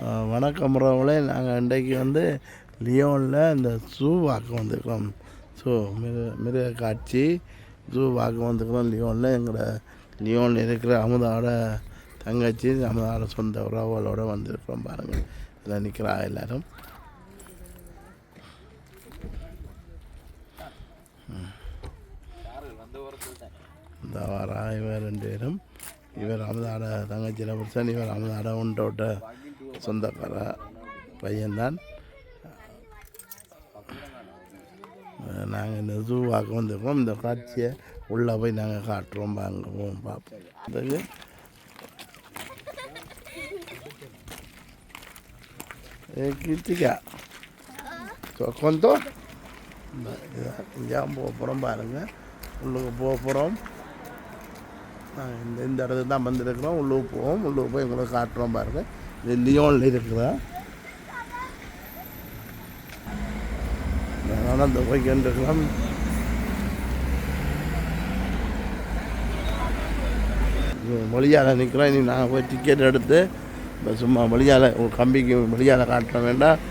வணக்கம் உறவுகளே, நாங்கள் இன்றைக்கு வந்து லியோனில் இந்த ஜூ வாக்கு வந்துருக்கிறோம். மிருக காட்சி ஜூ வாக்கு வந்துருக்கிறோம் லியோனில். எங்களோட லியோனில் இருக்கிற அமுதாவோட தங்கச்சி, அமுதாவோட சொந்த உறவுகளோடு வந்திருக்கிறோம். பாருங்கள், இதில் நிற்கிறா எல்லோரும். இந்த வாரா இவர் 2 பேரும். இவர் அமுதாட தங்கச்சியில் புருஷன், இவர் அமுதாட உண்டோட்ட சொந்தக்கார பையன்தான். நாங்கள் இந்த ஜூவாக்கு வந்துருக்கோம். இந்த காட்சியை உள்ளே போய் நாங்கள் காட்டுறோம். வாங்க போவோம், பார்ப்போம். அதுக்கு கிருத்திகா கொஞ்சம் இங்கே போக போகிறோம். பாருங்கள், உள்ளுக்கு போக போகிறோம். இந்த இடத்துக்கு தான் வந்துருக்குறோம். உள்ளுக்கு போவோம். உள்ளுக்கு போய் உங்களுக்கு காட்டுறோம். பாருங்கள், இது லியோனில் இருக்குதா. நடந்து போய்கின்றிருக்கிறோம். மொழியால் நிற்கிறோம். இனி நாங்கள் போய் டிக்கெட் எடுத்து சும்மா மொழியால் கம்பிக்கு மொழியால் காட்ட வேண்டாம்,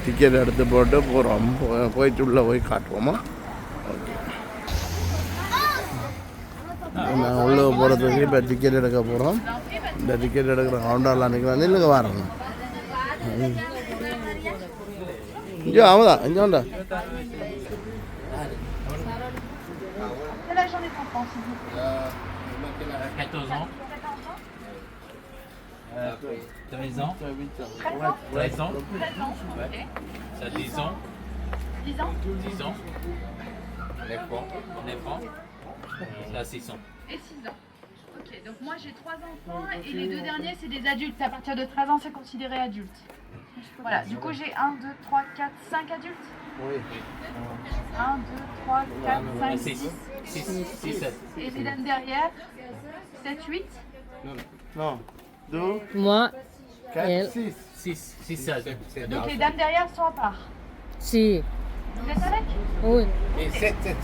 டிக்கெட் எடுத்து போட்டு போகிறோம். போயிட்டு உள்ளே போய் காட்டுவோமா. ஓகே, நாங்கள் உள்ளே போகிறதுக்கு இப்போ டிக்கெட் எடுக்க போகிறோம். இந்த டிக்கெட் எடுக்கிற கவுண்டர்லாம் நிற்கிறோம். இல்லைங்க வாரங்க இங்கே ஆமாதான் இங்கே உண்டா. Ok, donc moi j'ai 3 enfants et les 2 derniers c'est des adultes. À partir de 13 ans c'est considéré adulte. Voilà, du coup j'ai 1, 2, 3, 4, 5 adultes. Oui. 1, 2, 3, 4, 5, 6, 7. Et les dames derrière 7, 8. Non, 2, Moi, 4, 6. 6, 7. Donc les dames derrière sont à part. si. Vous êtes avec? Oui. Et 7.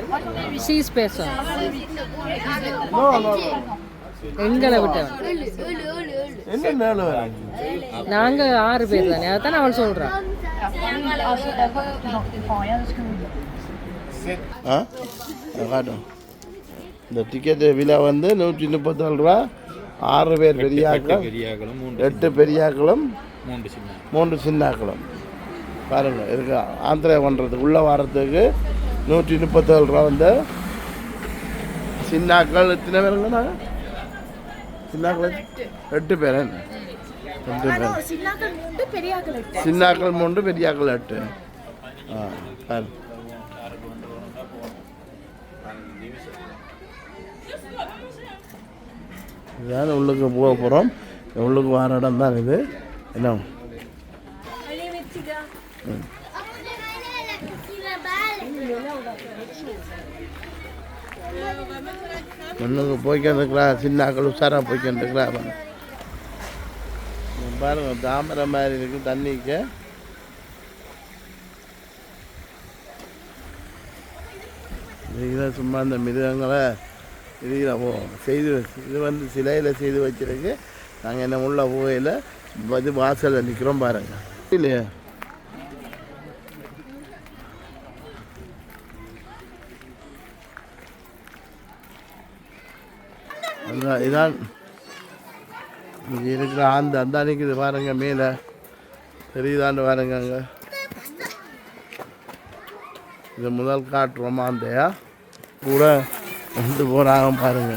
Moi j'en ai 8. 6 personnes. Non, non, எங்களை விட்டவன் என்ன நேரம் வராங்க. நாங்கள் 6 பேர் தானே, அதான் அவள் சொல்கிறான். காட்டும். இந்த டிக்கெட்டு விலை வந்து 134 ரூபா. 6 பேர் பெரியாக்கள், 8 பெரியாக்களும் 3 சின்னாக்களும். பாருங்கள், இருக்கு ஆந்திரா பண்ணுறதுக்கு உள்ளே வர்றதுக்கு 137 ரூபா. வந்து சின்னாக்கள் எத்தனை பேருங்க? நாங்கள் சின்னாக்கள் 8 பேர். 8 பேர். சின்னாக்கள் 3, பெரியாக்கள் 8. பாரு, இதுதான் உள்ளுக்கு போக போகிறோம். உள்ளுக்கு வர இடம் தான் இது. என்ன ஒன்றுக்கு போய்க்கிட்டுருக்கிறா. சின்னாக்கள் உஷாராக போய்க்கிட்டுருக்கிறா. பாருங்க, தாமரை மாதிரி இருக்குது தண்ணிக்கு. இதை சும்மா இந்த மிருகங்களை இதில் செய்து இது வந்து சிலையில் செய்து வச்சிருக்கு. நாங்கள் என்ன உள்ள போகையில் இது வாசலில் நிற்கிறோம். பாருங்கள், இல்லையா இதான் இங்கே இருக்கிற அந்த நிற்குது பாருங்க. மேலே தெரியுதாண்டு பாருங்க. அங்கே இது முதல் காட்டுறோமா அந்தையா கூட வந்து போகிறாங்க. பாருங்க,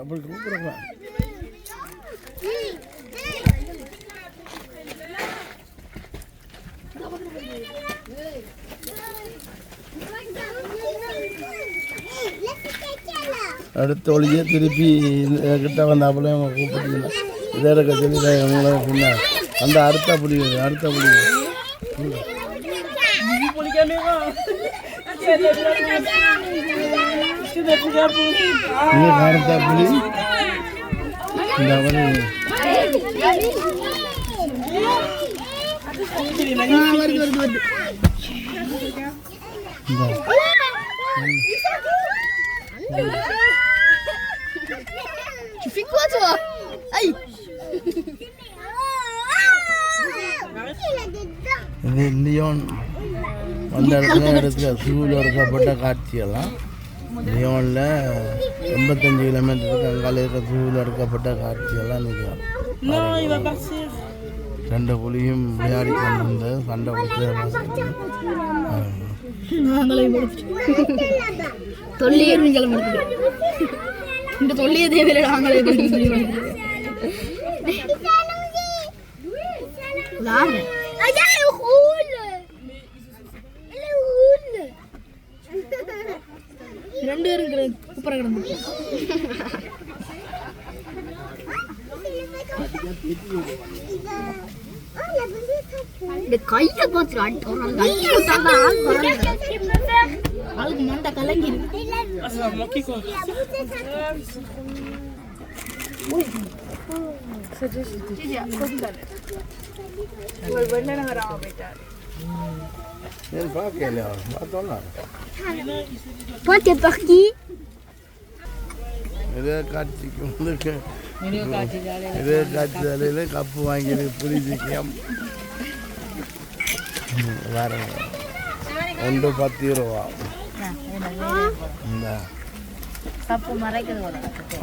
அப்படி கூப்பிடுறா. அடுத்த ஒளியே திருப்பி கிட்ட வந்தாப்புல அவங்க கூப்பிட்டீங்கன்னா இதை இருக்க சொல்லி அவங்கள சொன்னார். அந்த அடுத்த புடி அடுத்த புடி அடுத்த புலி இந்த Tu fais quoi toi? Aïe. இது லியோன் அந்த இடத்துல இருக்கிற சூழல் எடுக்கப்பட்ட காட்சியெல்லாம் லியோனில் 85 கிலோமீட்டருக்கு அங்கால இருக்கிற சூழல் எடுக்கப்பட்ட காட்சியெல்லாம் நிற்கும். ரெண்டு புலியும் விளையாடி கொண்டிருந்த சண்டை பிடிச்சி தொல்லியே இந்த தொல்லியே தேவையில்லை நாங்களே ரெண்டு பேரும் சூப்பராக கிடந்து இந்த கையை பார்த்து ஆளுக்கு மண்டை கலங்கி இதே காட்சிக்கு வந்து இதே காட்சி தலையில் கப்பு வாங்கியது புலி சிக்கியம் வேறுங்க 1 ரூபா இந்த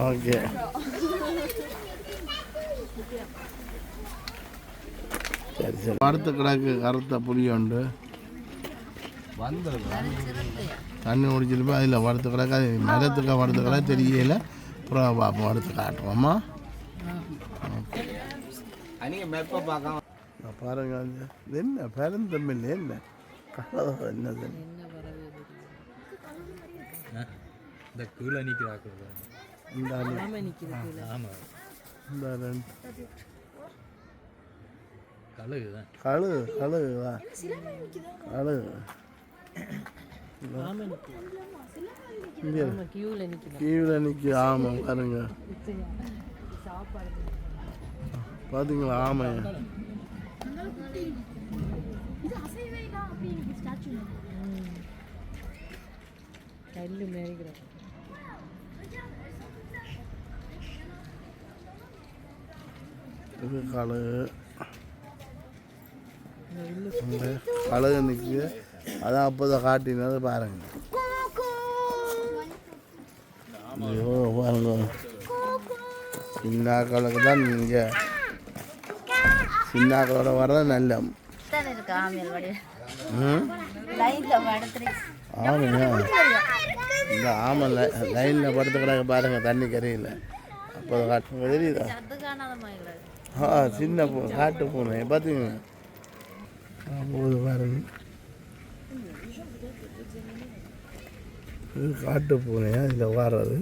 ஓகே சரி சரி அடுத்த கிடக்கு கருத்த புளி உண்டு தண்ணி முடிச்சிட்டு போய் அதில் வறுத்து கிடக்கு அது மரத்துக்கு வறுத்து கிடக்கு தெரியல அப்புறம் பார்ப்போம் வறுத்து காட்டுவோம்மா பாருங்க இது என்ன பெருந்தமிழ் என்ன கலர் என்னது இந்த கீழே நிற்கிறாங்க இந்த ரெண்டு கழுகுதான் கழுகுதான் கழுகு கீழே நிற்கி ஆமாம் பாருங்க பார்த்தீங்களா ஆமாம் இது கழுகு கழுகு நிற்குது அதான் அப்போதான் காட்டினது பாருங்க ஐயோ பாருங்க சின்னாக்களுக்கு தான் நீங்கள் சின்னாக்களோட வர்றது நல்ல ஆமாங்க இந்த ஆமாம் லைனில் படுத்து கிடக்க பாருங்க தண்ணி கரையில் அப்போ காட்டுங்க தெரியுதா சின்ன பூ காட்டு பூனை பார்த்தீங்க போது பாருங்க இது காட்டு பூனையா இதில் வர்றது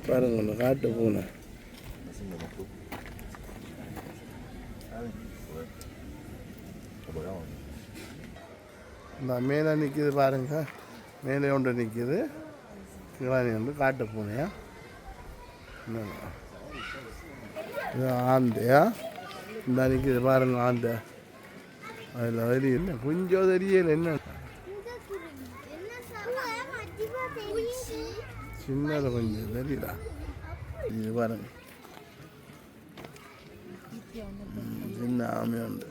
பாருங்க இந்த காட்டு பூனை இந்த மேலே நிற்கிது பாருங்க மேலே ஒன்று நிற்கிது கிளானி வந்து காட்டு பூனையா இது ஆந்தையா இந்த நிற்கிது பாருங்க ஆந்தை அதில் தெரியல கொஞ்சம் தெரியல என்ன சின்னது கொஞ்சம் தெரியுதா இது பாருங்க சின்ன ஆமை உண்டு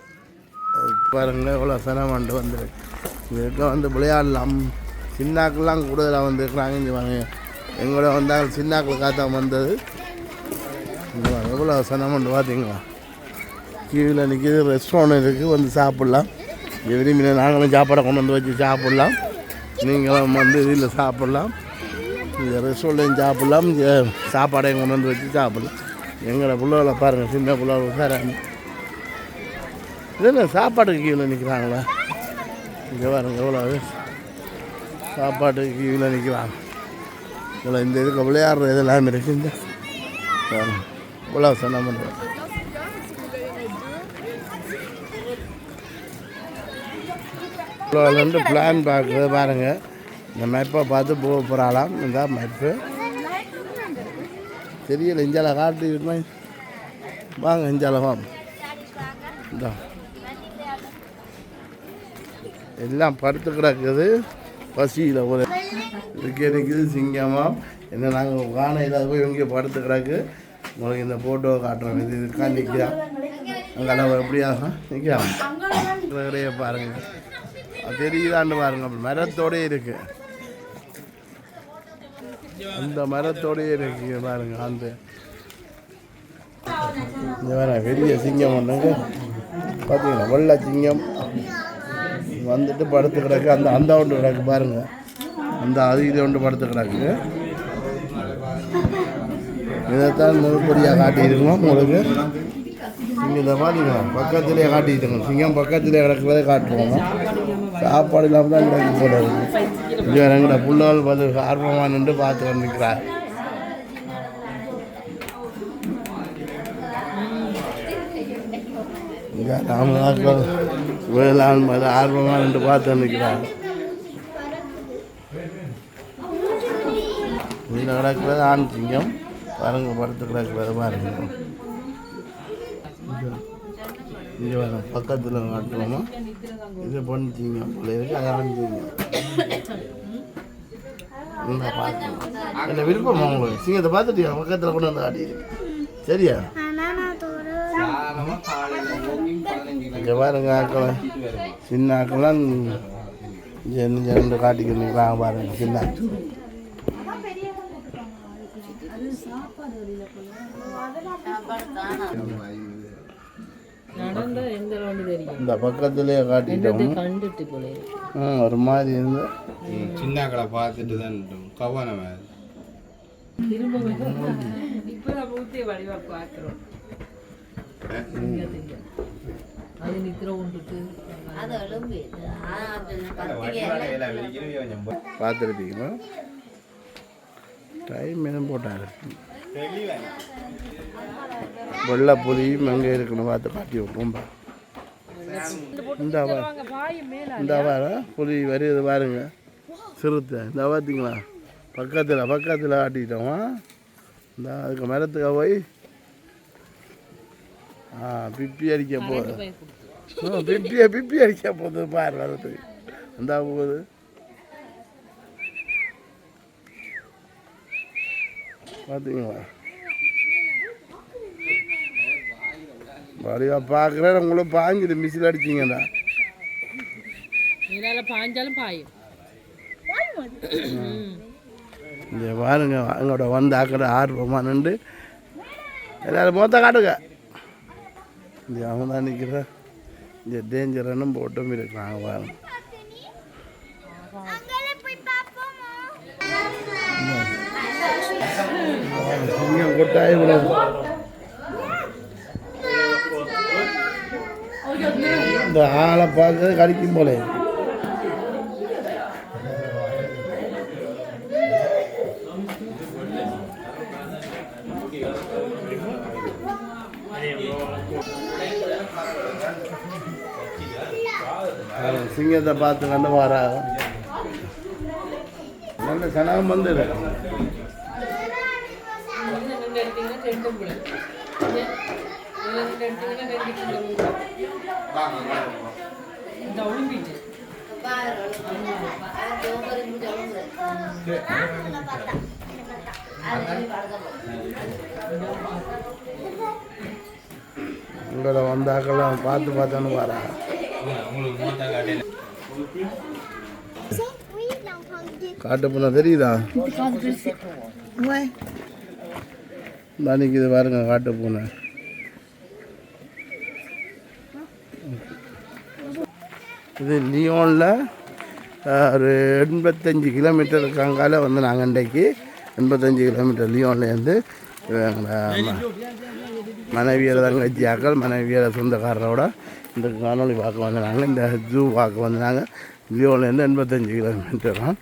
பாருங்க எவ்வளோ சிரமண்டு வந்துருக்கு இதுக்கு வந்து விளையாடலாம் சின்னாக்கெல்லாம் கூடுதலாக வந்துருக்குறாங்க இங்கே வாங்க எங்களோட வந்தாங்க சின்னாக்களுக்காக வந்தது எவ்வளோ சிரமண்டு பார்த்தீங்களா கீழே நிற்கிது ரெஸ்டாரண்ட் இருக்குது வந்து சாப்பிட்லாம் விரும்பின நாங்களும் சாப்பாடை கொண்டு வந்து வச்சு சாப்பிட்லாம் நீங்களும் வந்து இதில் சாப்பிட்லாம் இந்த ரெஸ்டாரண்ட்லையும் சாப்பிட்லாம் சாப்பாடையும் கொண்டு வந்து வச்சு சாப்பிட்லாம் எங்களை பிள்ளைகளை பாருங்கள் சின்ன பிள்ளைகள் சார் இது என்ன சாப்பாட்டுக்கு கீழே நிற்கிறாங்களா இங்கே பாருங்க எவ்வளோ சாப்பாட்டுக்கு கீழே நிற்கிறாங்க இவ்வளோ இந்த இதுக்கு விளையாடுற இதெல்லாம் இருக்குது இந்த இவ்வளோ சொன்ன பண்ணுறேன் இவ்வளோ பிளான் பார்க்குறது பாருங்கள் இந்த மேப்பை பார்த்து போக போகிறாளாம் இந்த மேப்பு தெரியல இஞ்சால காட்டு வாங்க இஞ்சால வாங்க இந்த எல்லாம் படுத்து கிடக்குது பசியில் ஒரு இதுக்கே நிற்குது சிங்கமாக என்ன நாங்கள் காணையில் போய் இங்கே படுத்து கிடக்கு. உங்களுக்கு இந்த ஃபோட்டோவை காட்டுறோம். இதுக்காக நிற்கிறா அங்கே அளவு எப்படியாக நிற்கிறான் கடையை பாருங்கள். அது தெரியுதான்னு பாருங்கள். மரத்தோடே இருக்குது. அந்த மரத்தோடயே இருக்கு பாருங்க. அந்த இந்த வேற பெரிய சிங்கம் ஒன்றுங்க பார்த்தீங்களா, வெள்ளை சிங்கம் வந்துட்டு படுத்து கிடக்கு. அந்த அந்த ஒன்று கிடக்கு பாருங்க. அந்த அது இது ஒன்று படுத்து கிடக்கு. இதைத்தான் முழுப்பொடியாக காட்டியிருக்கோம் உங்களுக்கு. நீங்கள் இதை பார்த்தீங்களா பக்கத்துலேயே காட்டிட்டுருங்க. சிங்கம் பக்கத்துலேயே கிடக்கிறதே காட்டுவோம். சாப்பாடு இல்லாமல் தான் கிடக்கு போல இருக்கு. இது எங்கட புள்ளகள் பதில் ஆர்வமாக நின்று பார்த்து வந்துக்கிறார். ராமதாக்கள் வேளாண் பதில் ஆர்வமாக நின்று பார்த்து வந்துக்கிறார். இதில் கிடக்கிறது ஆண் சிங்கம் பாருங்க, படுத்து கிடக்கிறது பாருங்க. இங்கே வர பக்கத்தில் காட்டுவோமா, இது பொண்ணு சிங்கம் போல இருக்கு. அது ஆண் சிங்கம். என்ன விருப்பம் உங்களுக்கு சிங்கத்தை பார்த்துட்டியா? பக்கத்தில் கொண்டு வந்து காட்டியிருக்கு. சரியா? இங்கே பாருங்க ஆக்களை, சின்ன ஆக்கெல்லாம் ரெண்டு காட்டிக்கிறாங்க பாருங்க. சின்ன இந்த பக்கத்துலேயே காட்டிட்டோம். ஒரு மாதிரி இருந்து சின்னாக்களை பார்த்துட்டு தான் கவனம் பார்த்துருப்பீங்களா? டைம் என்ன போட்டாங்க. வெள்ளை புலியும் எங்கே இருக்குன்னு பார்த்து காட்டி விட்டுருவோம். இந்த வார புலி வருது பாருங்க, சிறுத்தை. இந்த பார்த்தீங்களா பக்கத்தில் காட்டிட்டோமா. இந்த அதுக்கு மரத்துக்கு போய் பிப்பி அடிக்க போகுது. பிப்பி அடிக்க போகுது பாரு வரத்துக்கு. அந்த போகுது பார்த்தீங்களா. வழியாக பார்க்குறேன் உங்களை பாஞ்சிட்டு மிசில் அடிச்சிங்கடா. பாஞ்சாலும் பாயும். இங்கே பாருங்க, அங்கோட வந்து ஆக்கிற ஆர்வமாக நின்று எல்லாரும் மொத்த காட்டுங்க. இந்த அவன் தான் நிற்கிற இந்த டேஞ்சரனும் போட்டும் இருக்கிறாங்க பாருங்க. சிங்கம் கொட்டாய் விடும். இந்த ஆளை பார்க்கறது கடிக்கும் போல. சிங்கத்தை பார்த்து கண்டு வரா நல்ல கனகம் வந்து உங்களை வந்தாக்கெல்லாம் பார்த்து பார்த்தான்னு வரா. காட்டு போனா தெரியுதா? நிற்கிது பாருங்க காட்டு பூனை. இது லியோனில் ஒரு 85 கிலோமீட்டர் இருக்காங்கால வந்து நாங்கள் இன்றைக்கு 85 கிலோமீட்டர் லியோன்லேருந்து மனைவியர் தங்கச்சியாக்கள் மனைவியர் சொந்தக்காரரோட இந்த காணொலி பார்க்க வந்தாங்க. இந்த ஜூ பார்க்க வந்தாங்க. லியோன்லேருந்து 85 கிலோமீட்டர் தான்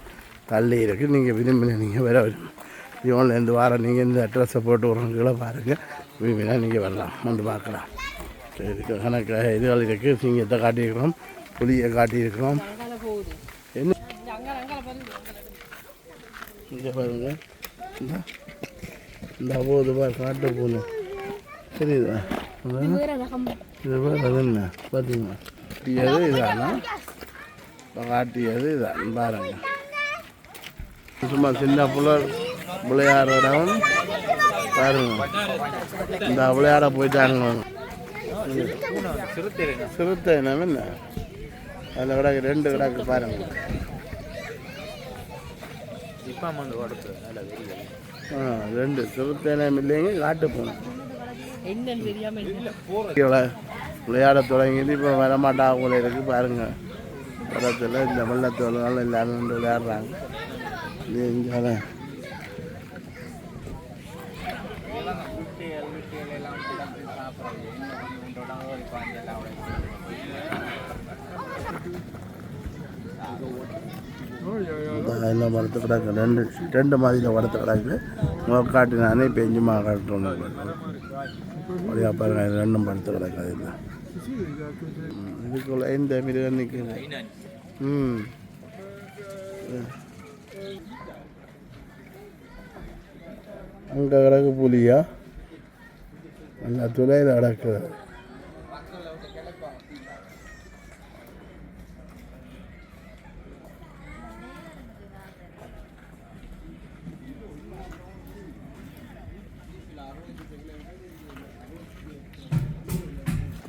தள்ளி இருக்குது. நீங்கள் விரும்பின நீங்கள் வர லியோன்லேருந்து வர நீங்கள் இந்த அட்ரஸை போட்டு விட்றவங்கள பாருங்கள். விரும்பினா நீங்கள் வரலாம் வந்து பார்க்கலாம். இதுக்கு கணக்கு இதுகள் இருக்குது. சிங்கத்தை காட்டியிருக்கிறோம், புலியை காட்டியிருக்கிறோம். என்ன இங்கே பாருங்க, இந்த போது பாரு காட்டு பூனை தெரியுதா? இது பேர் அது என்ன பார்த்தீங்களா? காட்டியது இதானா? இப்போ காட்டியது இதான் பாருங்க. சும்மா சின்ன புலர் விளையாடுற இடம் பாருங்க. இந்த விளையாட போயிட்டாங்க. சிறுத்தை இனம் என்ன அதில் கிடக்கு 2 கிடக்கு பாருங்க. இப்போ வந்து கொடுத்து நல்லா தெரியும். 2 சிறுத்தை இனம் இல்லைங்க. காட்டு போகணும் என்னன்னு தெரியாமல் விளையாட தொடங்கிட்டு இப்போ வரமாட்டாங்க போல இருக்குது பாருங்க. படத்தில் இந்த வெள்ளத்தோடு எல்லாரும் வந்து விளையாடுறாங்க. இங்கே என்ன வளர்த்து கிடக்கு 2 மாதிரியில் வளர்த்து கிடக்கு. காட்டு நானே பெஞ்சுமா காட்டுறோம். அப்படியா பாருங்க. 2 படுத்து கிடக்கு. அதில் இதுக்குள்ள இந்த மிருகம் நிற்குது. அங்கே கிடக்கு புலியா நல்லா துளையில் கிடக்குது.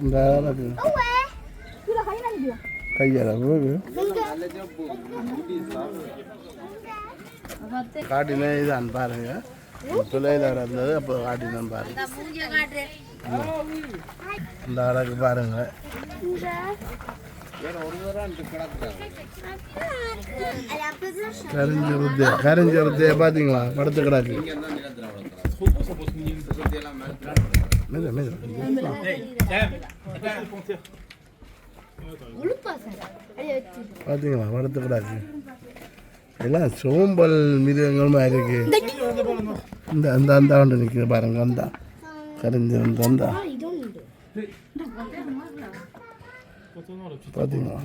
இந்த கையால் காட்டினே இதான் பாருங்க. துளையில் இருந்தது அப்போ காட்டினான் பாருங்க. இந்த அழகு பாருங்க. கரிஞ்ச பார்த்தீங்களா படுத்து கிடக்கு. பார்த்தீங்களா படுத்து கிடக்கு. எல்லாம் சோம்பல் மிருகங்களுமா இருக்கு. இந்த அந்த அந்த கொண்டு நிற்கிது பாருங்க. அந்த கரிஞ்சு அந்த பார்த்தீங்களா.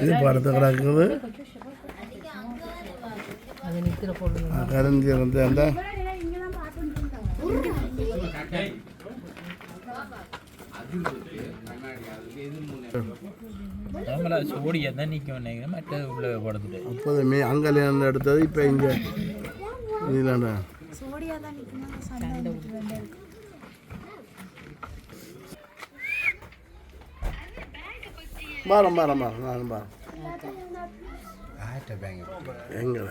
இது படுத்து கிடக்குது. கரிஞ்சு வந்து அந்த சோடியா தான் நிற்கும் நினைக்கிறேன். மற்ற உள்ள படுத்துட்டு அப்போதுமே அங்கே எடுத்தது இப்போ இங்கே இதில் மாறம் நானும் பாரம் எங்கே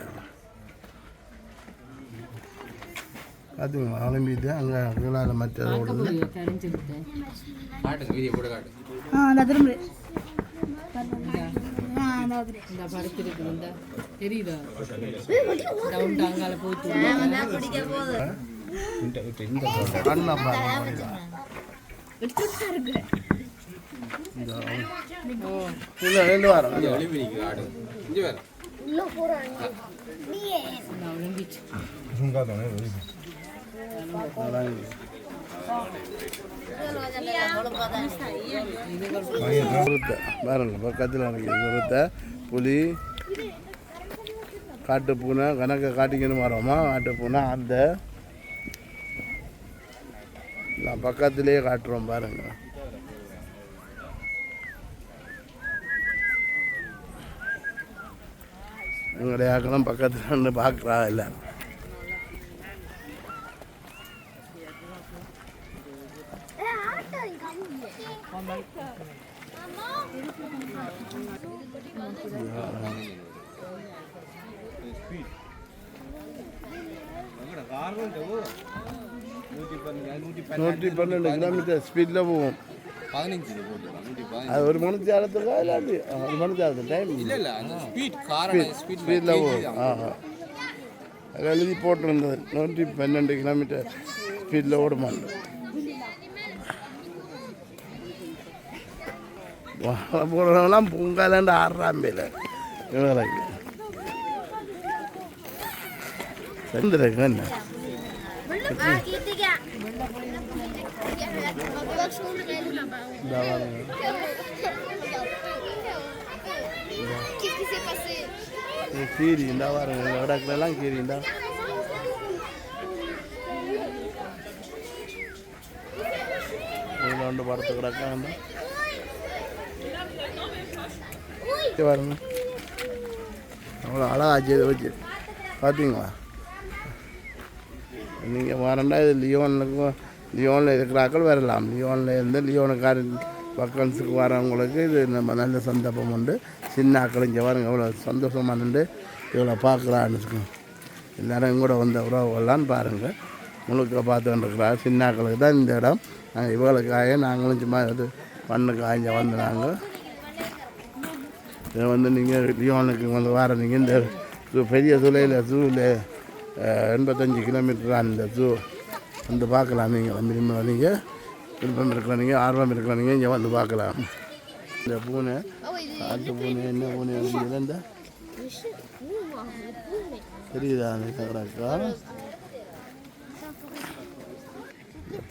பார்த்தீங்களா ஆரம்பிட்டு அங்கே கீழே மற்ற ஓடுது. கண்ணா பாருங்க. இல்லை 2 வாரம் பாருங்க. பக்கத்தில் நிறுத்த புலி காட்டு பூனை கணக்கை காட்டிக்கணும் வரோமா. காட்டு பூனை அந்த நான் பக்கத்திலேயே காட்டுறோம் பாருங்க. எங்களுடைய ஆக்களும் பக்கத்தில் வந்து பார்க்குறா எல்லாரும். நூற்றி 12 கிலோமீட்டர் ஸ்பீடில் போவோம். 15 அது 1 மணி நேரத்துக்கா இல்லாட்டி 1 மணி நேரத்துக்கு டைம் ஸ்பீடில் போகும். அதில் எழுதி போட்டிருந்தது 112 கிலோமீட்டர் ஸ்பீடில் ஓடுமான். போடுறவங்களாம் பொங்காலண்டு 6ஆம் பேர் இவங்களுக்கு செஞ்சிருக்கு. என்ன கீரி இந்த வாரம் இடத்துலலாம் கீரி இந்த கொண்டு படுத்து கிடக்காங்க பாருங்க அவ்வளோ அழகாச்சு இதை வச்சு பார்த்தீங்களா நீங்கள் வரண்டா இது லியோனில் இருக்கிறாக்கள் வரலாம் லியோனில் இருந்து லியோனுக்கார வக்கன்ஸுக்கு வரவங்களுக்கு இது நம்ம நல்ல சந்தர்ப்பம் உண்டு சின்ன ஆக்கள் இங்கே வரங்க எவ்வளோ சந்தோஷமாக நின்று இவ்வளோ பார்க்கலான்னு எல்லோரும் கூட வந்த உறவுகள்லாம் பாருங்கள் முழுக்க பார்த்துக்கிட்டுருக்குறா சின்ன ஆக்களுக்கு தான் இந்த இடம் நாங்கள் இவங்களுக்காக நாங்களும் சும்மா இது பண்ணுக்காக இங்கே வந்து நாங்கள் இதை வந்து நீங்கள் லியோனுக்கு வந்து வர நீங்கள் இந்த பெரிய ஜூவில் 85 கிலோமீட்டர் அந்த ஜூ வந்து பார்க்கலாம் நீங்கள் விரும்ப நீங்கள் விருப்பம் இருக்கிற நீங்கள் ஆர்வம் இருக்கிற நீங்கள் இங்கே வந்து பார்க்கலாம் இந்த பூனை காட்டு பூனை என்ன பூனை அப்படிங்கிறது இந்த தெரியுதா கிடக்கா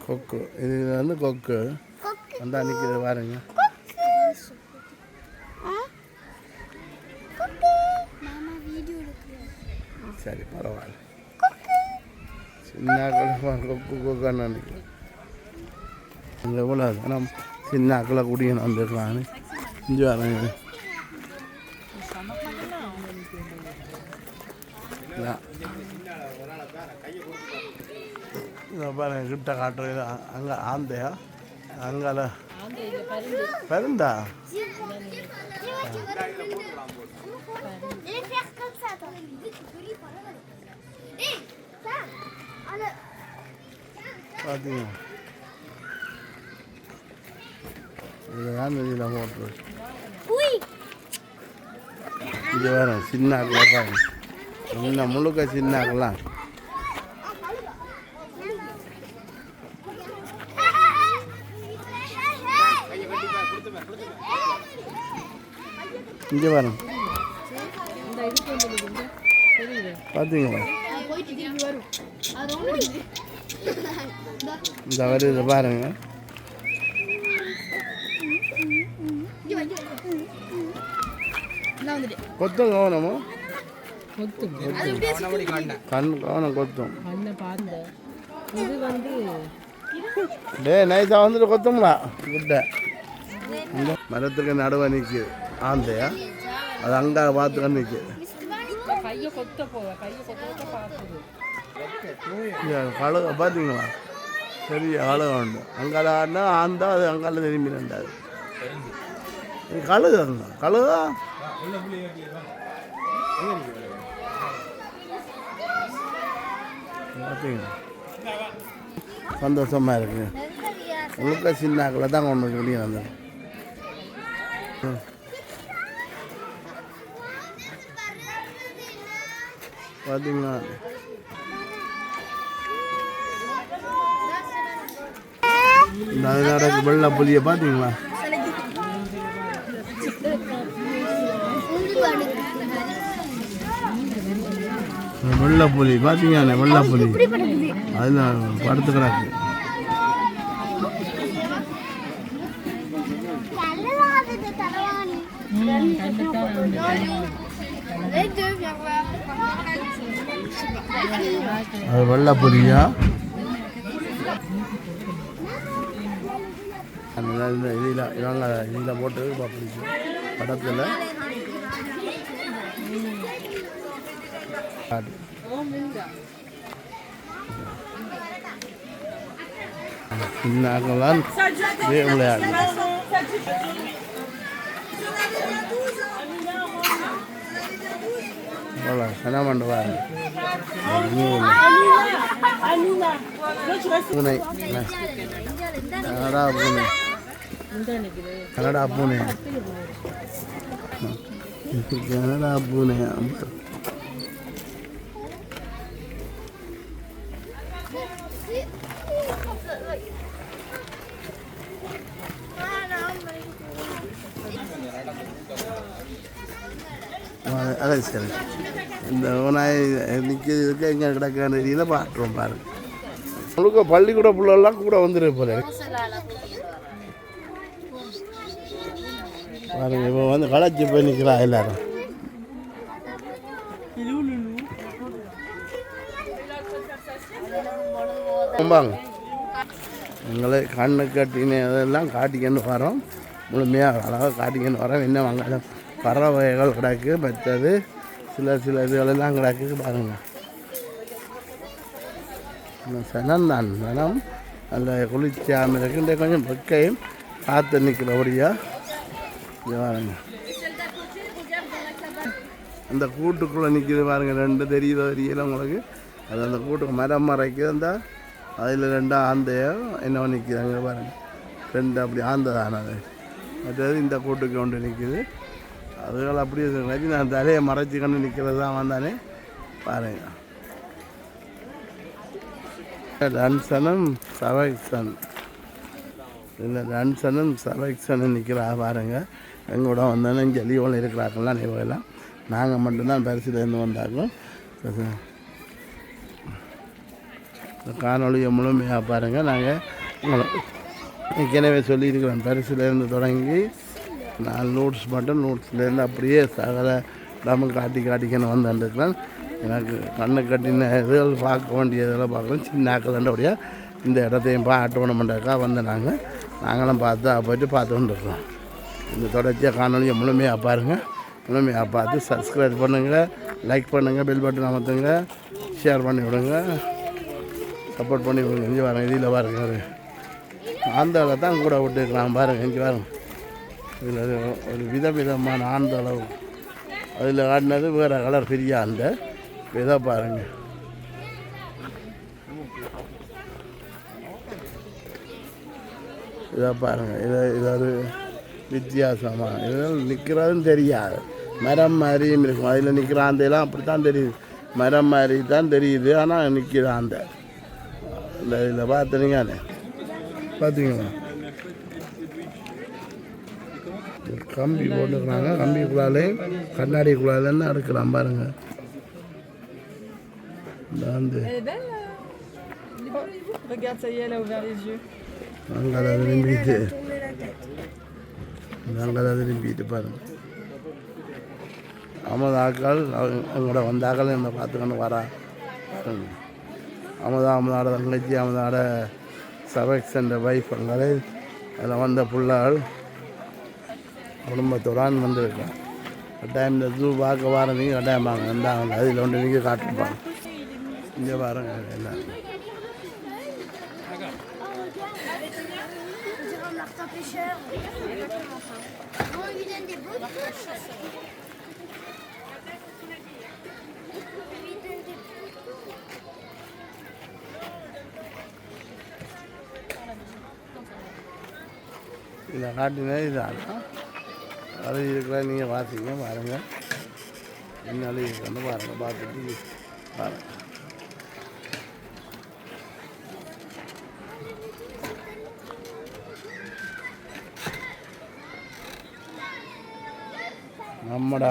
கொக்கு இது வந்து கொக்கு வந்தா நிற்கிறது பாருங்க சரி பரவாயில்ல சின்ன கொக்கு கொக்கான்னு நினைக்கிறேன் அங்கே எவ்வளோ ஆனால் சின்ன ஆக்களை குடிக்கணும் வந்துருக்கலான்னு இஞ்சி வரேன் பாருங்க கிட்ட காட்டுறது அங்கே ஆந்தையா அங்கால பருந்தா பார்த்தீங்க இதுதான் இதில் போட்டு இது வேறு சின்ன ஆக்கலாம் பாருங்க இன்னும் முழுக்க சின்ன ஆக்கலாம் இங்கே பாருங்க பார்த்தீங்களா இந்த வருது பாருங்க கொத்தும் கவனமோ கண் கவனம் கொத்தும் டே நைஸாக வந்துட்டு கொத்துங்களா கிட்ட இந்த மரத்துக்கு நடுவை நிற்குது ஆந்தையா அது அங்கே பார்த்துக்க நிற்குது கழுக பார்த்தீங்களா பெரிய கழுக உண்டு அங்கால ஆடினா ஆந்தா அது அங்கால திரும்பி நின்றாது கழுகு கழுகா பார்த்தீங்களா சந்தோஷமாக இருக்கு முழுக்க சின்னாக்களை தான் கொண்டு வந்து முடியும் வந்து பார்த்தீங்களா இந்த அதனால வெள்ளை புலியை பார்த்தீங்களா வெள்ளை புலி பார்த்தீங்கன்னா வெள்ளை புலி அதில் படுத்துக்கிறாங்க அது வெள்ளை புலியா இதில் போட்டு பிடிச்சி படத்தில் சின்னாக்கெல்லாம் விளையாடு கனமண்டு வாரு பூனை கனடா பூனை கனடா பூனை கனடா பூனை அதான் சரி இந்த ஓனாய் நிற்கிறதுக்கு எங்கே கிடக்கான இதை பார்க்குறோம் பாருங்க முழுக்க பள்ளிக்கூட பிள்ளைலாம் கூட வந்துடு போல பாருங்க இப்போ வந்து களைச்சி போய் நிற்கிறா எல்லாரும் ரொம்பாங்க எங்களை கண்ணு கட்டின இதெல்லாம் காட்டிக்கன்னு வரோம். முழுமையாக அழகாக காட்டிக்கன்னு வரோம். என்ன வாங்க பறவைகள் கிடக்கு, மற்றது சில இதுகளெல்லாம் கிடக்கு பாருங்கள். சனம் தான் சனம் நல்ல குளிர்ச்சியாமல் இருக்குன்ற கொஞ்சம் வெக்கையும் காற்று நிற்கிறபடியா இது பாருங்க. அந்த கூட்டுக்குள்ளே நிற்கிது பாருங்கள், 2 தெரியல உங்களுக்கு. அது அந்த கூட்டுக்கு மரம் மறைக்குது. அந்த அதில் 2 ஆந்தையோ என்ன நிற்கிதாங்க பாருங்கள், 2 அப்படி ஆந்தை தானே. அது மற்றது இந்த கூட்டுக்கு கொண்டு நிற்கிது. அதுகள் அப்படி இருக்கிறாச்சு. நான் தலையை மறைச்சி கொண்டு நிற்கிறது தான் வந்தானே பாருங்கள். ரன்சனும் சவெக்சன் இல்லை, ரன்சனும் சவெக்சனும் நிற்கிறா பாருங்கள். எங்கூட வந்தோன்னே இங்கே லீவில் இருக்கிறாங்கலாம். லீவெல்லாம் நாங்கள் மட்டும்தான் பரிசுலேருந்து வந்தாக்கும். காணொலியை முழுமையாக பாருங்கள். நாங்கள் ஏற்கனவே சொல்லியிருக்கிறோம், பரிசுலேருந்து தொடங்கி 4 நோட்ஸ் மட்டும், நோட்ஸ்லேருந்து அப்படியே சகல இடமும் காட்டிக்கணும் வந்துருக்கிறேன். எனக்கு கண்ணு கட்டின இதுகள் பார்க்க வேண்டியதெல்லாம் பார்க்குறோம். சின்ன ஆக்கலண்டபடியாக இந்த இடத்தையும் ஆட்டோனமெண்ட்டாக்கா வந்து நாங்களும் போயிட்டு பார்த்துக்கிட்டு இருக்கோம். இந்த தொடர்ச்சியாக காணொலியை முழுமையாக பாருங்கள். முழுமையாக பார்த்து சப்ஸ்கிரைப் பண்ணுங்கள், லைக் பண்ணுங்கள், பெல் பட்டன் அமர்த்துங்க, ஷேர் பண்ணி விடுங்க, சப்போர்ட் பண்ணி விடுங்க. இங்கே பாருங்கள், இதில் பாருங்கள், ஆந்தளை தான் கூட விட்டுருக்கலாம் பாருங்கள். இங்கே பாருங்கள், இதில் ஒரு விதவிதமான ஆந்தளவு. அதில் ஆடினது வேறு கலர் பெரிய அந்த இதை பாருங்கள். இதை பாருங்கள், இது ஒரு வித்தியாசமாக இதில் நிற்கிறதுன்னு தெரியாது. மரம் மாதிரியும் இருக்கும். அதில் நிற்கிற ஆந்தையெல்லாம் அப்படி தான் தெரியுது, மரம் மாதிரி தான் தெரியுது. ஆனால் நிற்கிற ஆந்தை இந்த இதில் பார்த்துனீங்கண்ணே, பார்த்தீங்களா கம்பி போட்டுக்கிறாங்க. கம்பிக்குள்ளாலையும் கண்ணாடிக்குள்ளாலேருந்து அடுக்கிறான் பாருங்கள். Elle est belle. Regarde, ça y est, elle a ouvert les yeux. நாங்கள் அதை விரும்பிட்டு பாருங்கள். அமதாக்கள் எங்களோட வந்தாக்கள் என்னை பார்த்துக்கொண்டு வரா. அமதாவோட தங்கச்சி, அமதாவோட சவெக்சன் வைஃப் அங்கே அதில் வந்த பிள்ளைகள் குடும்பத்துடன் வந்திருக்கேன். கட்டாயம் இந்த ஜூ பார்க்க வர நீங்கள் கட்டாயம் வாங்க வந்தாங்க. அதில் ஒன்று நீங்கள் காட்டுப்பாங்க. இங்கே பாருங்க எல்லாம். இதில் காட்டினே இதான் அது இருக்கிற நீங்கள் வாசிங்க பாருங்கள். என்னாலும் இருக்கிறது பாருங்கள், பார்த்துட்டு பாருங்கள். நம்மட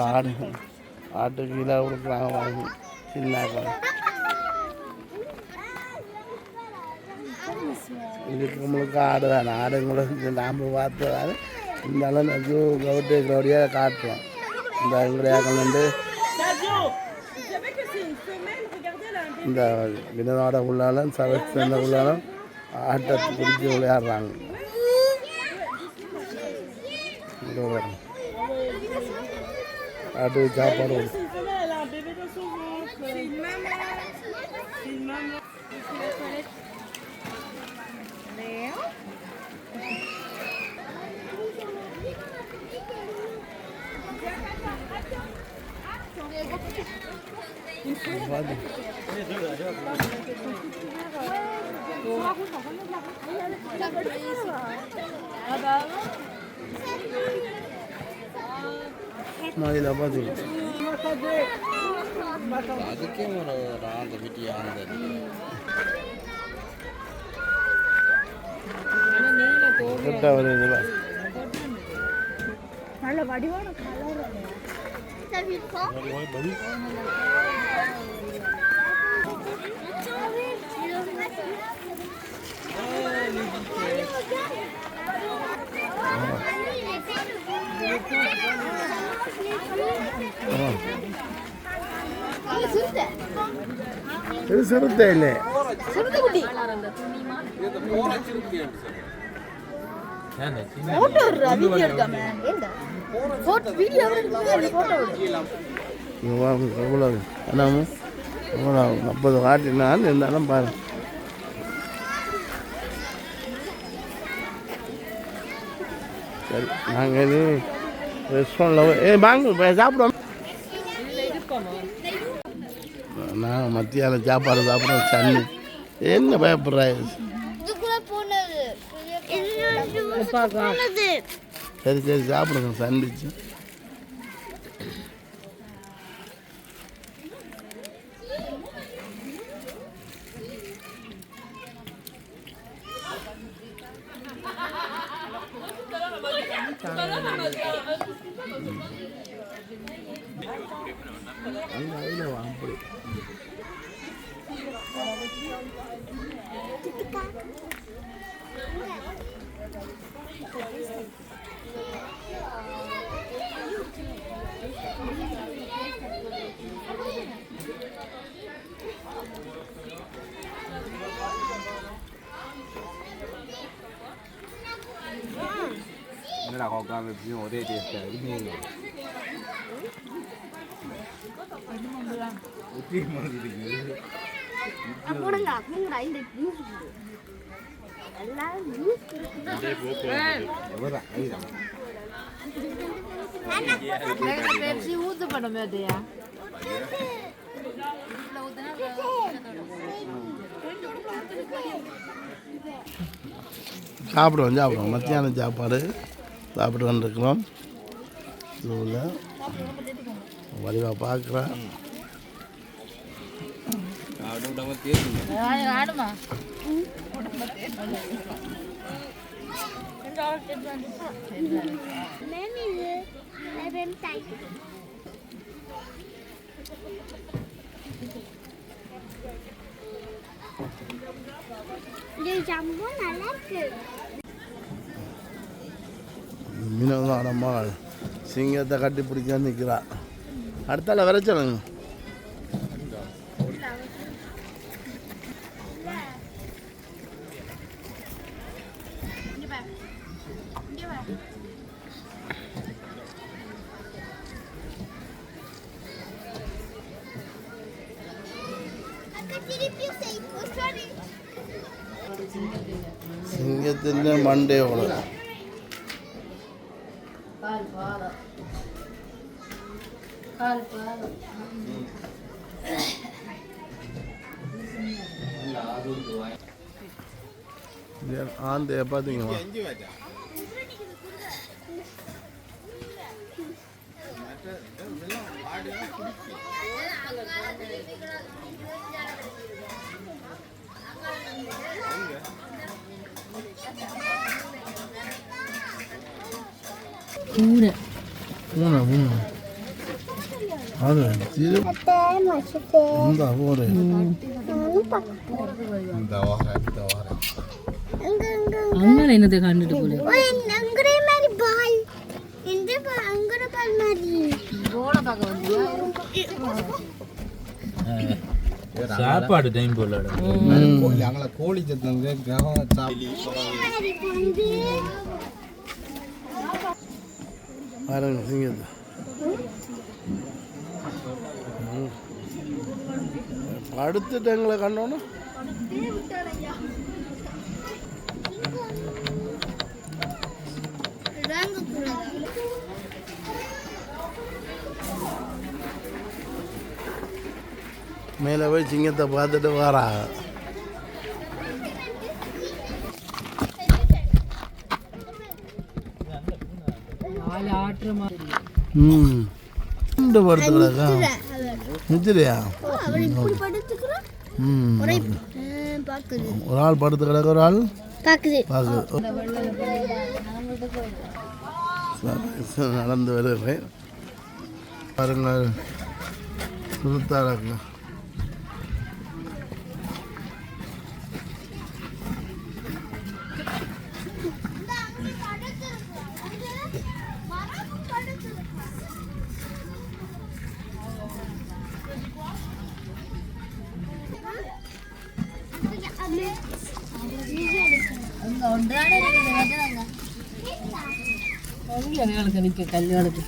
ஆட்டுக்கு கீழே கொடுக்குறாங்க வாங்கி சின்ன இதுக்கு நம்மளுக்கு ஆடு தானே. ஆடுங்களை நாம் பார்த்ததால இருந்தாலும் கவுட்டுடைய காட்டுவோம். இந்த எங்களுடைய வந்து இந்த வினோட உள்ளாலும் சவெக்சன் உள்ளாலும் ஆட்டத்தை பிடிச்சி விளையாடுறாங்க. ஆட்டு சாப்பாடு இதில் பார்த்தீங்க. அதுக்கே ஒரு ஆந்த விட்டி ஆனது கரெக்டாக வருது. நல்ல வடிவான கலர். இது சிறுத்தை இல்லை, சிறுத்தை குட்டி. ஏன்டா சின்ன போட்டோ வீடியோ எடுக்காம ஏண்டா போட்டோ வீடியோ போட்டோ எவ்வளோ அண்ணாமு எவ்வளோ 40 காட்டினாலும் இருந்தாலும் பாருங்க. சரி நாங்கள் இனி ரெஸ்டாரண்ட்டில் வாங்க சாப்பிடுவோம். நாங்கள் மத்தியானம் சாப்பாடு சாப்பிடுவோம். சன்னி என்ன பயப்படுறா? சரி சரி சாப்பிடுங்க சந்திச்சு. அப்படி என்னடா கோக்காம எப்படியும் ஒரே டேஸ்ட்டாக இருக்கு. ஒட்டி மாதிரி இருக்குது. போடுங்க அப்படிங்கடா இந்த ஜூஸ் எல்லாம் ஜூஸ் பெப்சி ஊத்து பண்ண மாட்டியா? சாப்பிடுவோம் மத்தியானம் சாப்பாடு சாப்பிட்டு வந்துருக்கிறோம். ஜூவில் வடிவாக பார்க்குறேன். ஆடுமா ஜம்போ நல்லா இருக்கு. மீனவனோட மகள் சிங்கத்தை கட்டி பிடிக்க நிற்கிறா. அடுத்தால வர சொல்லுங்க. സിംഗത്തിൻ്റെ മണ്ടയോള് ஆந்தைய பார்த்தீங்களா? பூனை பூனை அது திரு இந்த ஒரு அம்மா என்னத்தை கண்டுட்டு போல சாப்பாடு டைம் போல அங்கே கோழி சத்தங்க பாருங்க சிங்கத்தை படுத்துட்டு எங்களை கண்டோன்னா மேலே போய் சிங்கத்தை பார்த்துட்டு வரா. ஆட்டுற மாதிரி படுத்துக்கடா நிச்சரியா? ஒரு ஆள் படுத்து கிடக்க, ஒரு ஆள் பார்க்குது. நடந்து வருகிறேன் பாருங்கள். சுருத்தாளங்க அதுகளுக்கு நிற்க கல்யாணுக்கு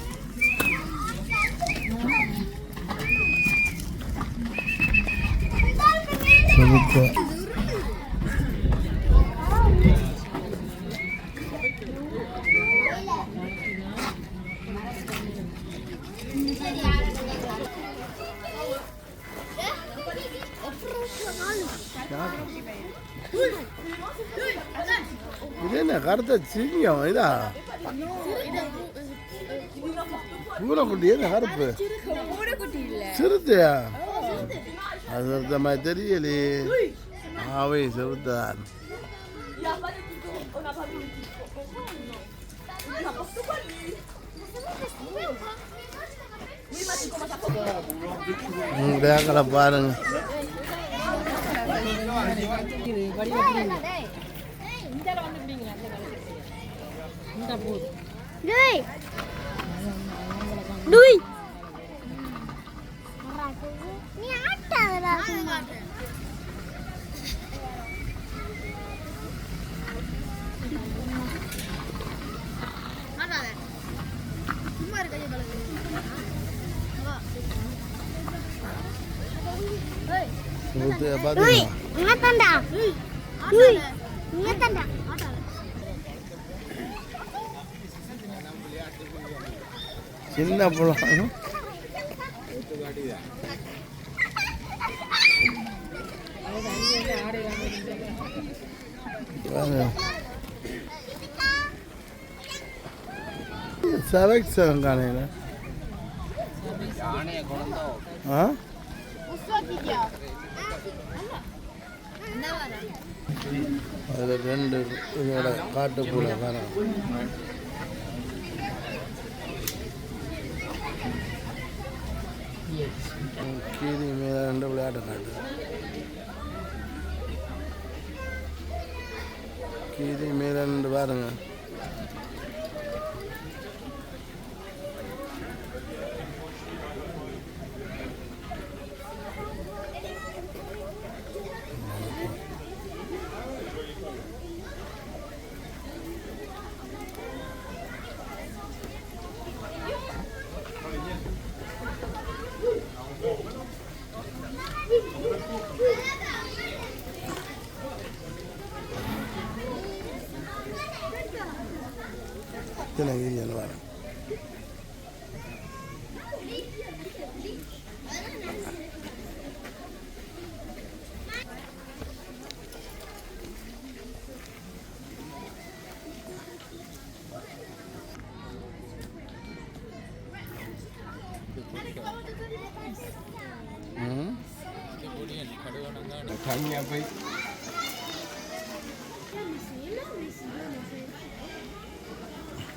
செலுத்த இது என்ன கருத்த சிங்கம் இதா பூனைக்குட்டி என்ன கருப்பு சிறுத்தையா அது சிறுத்த மாதிரி தெரியலையே ஆவை சிறுத்தான் பேக்கலை பாருங்க சின்ன பிள்ளை செலக்ஷன் காணையில ஆ அதில் 2 இதோட காட்டுக்குள்ள காணும் கீரி மேலே 2 விளையாட்டு காட்டு கீரி மேலே 2 பாருங்க ஏரியாவில் வரேன்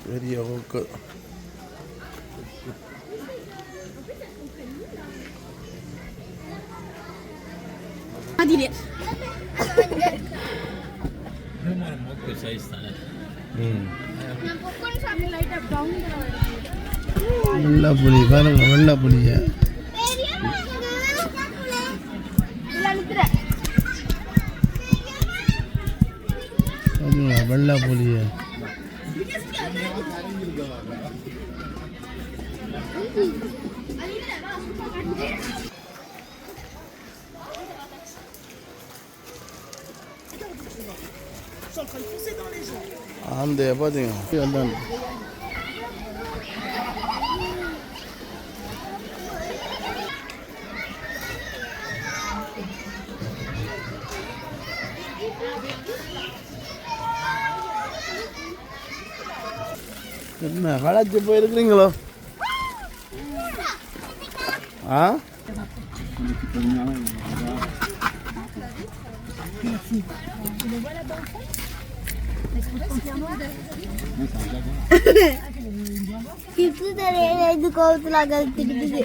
பெரிய ஊக்கு வெள்ளை புலி பாருங்க வெள்ளை புலிய வெள்ளை புலிய அந்த பார்த்தீங்க வந்தாங்க என்ன களைச்சி போயிருக்கிறீங்களோ ஆ கிட்டு தெரியல இது கோவத்துல கழுத்துக்கிட்டு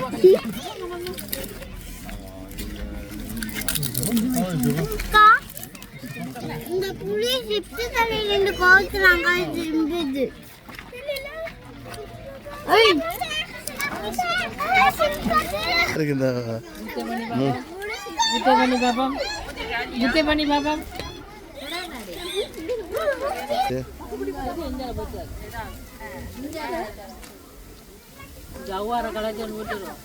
இந்த புளி சிப்ஸ் தலையில இந்த கோவத்துல கழுத்து ஜவ்வார கலெக்ஷன் விட்டுரும்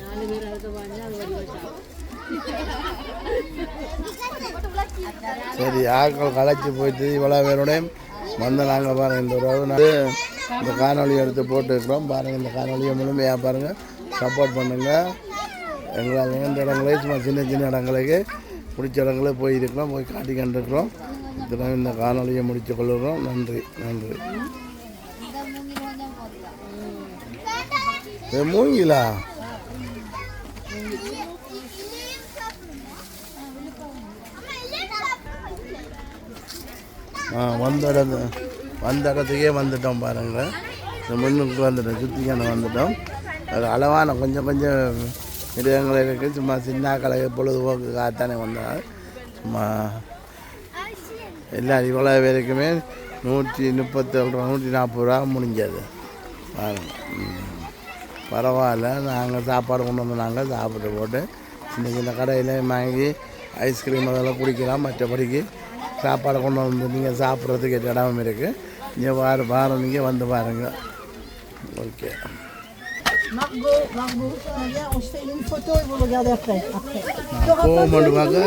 நாலு பேர் அடுத்து வாங்கி அது வடிவம் சரி ஆட்கள் களைச்சி போயிட்டு இவ்வளோ பேரோடையும் வந்து நாங்கள் பாருங்கள் இந்த உறவு இந்த காணொலி எடுத்து போட்டுருக்கிறோம் பாருங்கள். இந்த காணொலியை முழுமையாக பாருங்கள், சப்போர்ட் பண்ணுங்கள். எங்களால் இந்த இடங்களே சும்மா சின்ன சின்ன இடங்களுக்கு பிடிச்ச இடங்களே போயிருக்கிறோம், போய் காட்டி கண்டுருக்கிறோம். இதெல்லாம் இந்த காணொலியை முடித்து கொள்ளுறோம். நன்றி நன்றி. மூங்கிலா வந்த இடத்துக்கே வந்துட்டோம் பாருங்கள். இந்த முன்னுக்கு வந்துட்டோம், சுற்றிக்கான வந்துட்டோம். அது அளவான கொஞ்சம் கொஞ்சம் மிருகங்கள் இருக்குது. சும்மா சின்ன கலகை பொழுதுபோக்குக்காகத்தானே வந்தாங்க. சும்மா எல்லா இவ்வளோ பேருக்குமே 137 ரூபா 140 ரூபா முடிஞ்சது பாருங்கள். பரவாயில்ல. நாங்கள் சாப்பாடு கொண்டு வந்து நாங்கள் சாப்பிட்டு போட்டு சின்ன சின்ன கடையில் வாங்கி ஐஸ்கிரீம் அதெல்லாம் குடிக்கலாம். மற்றபடிக்கு சாப்பாடு கொண்டு வந்து நீங்கள் சாப்பிட்றதுக்கு இடமும் இருக்குது. இங்கே வாரம் நீங்கள் வந்து பாருங்கள். ஓகே. போக மாட்டு பார்க்க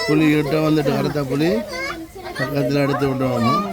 புளி கிட்ட வந்துட்டு அடுத்த புளி பக்கத்தில் எடுத்து விட்டு வரணும்.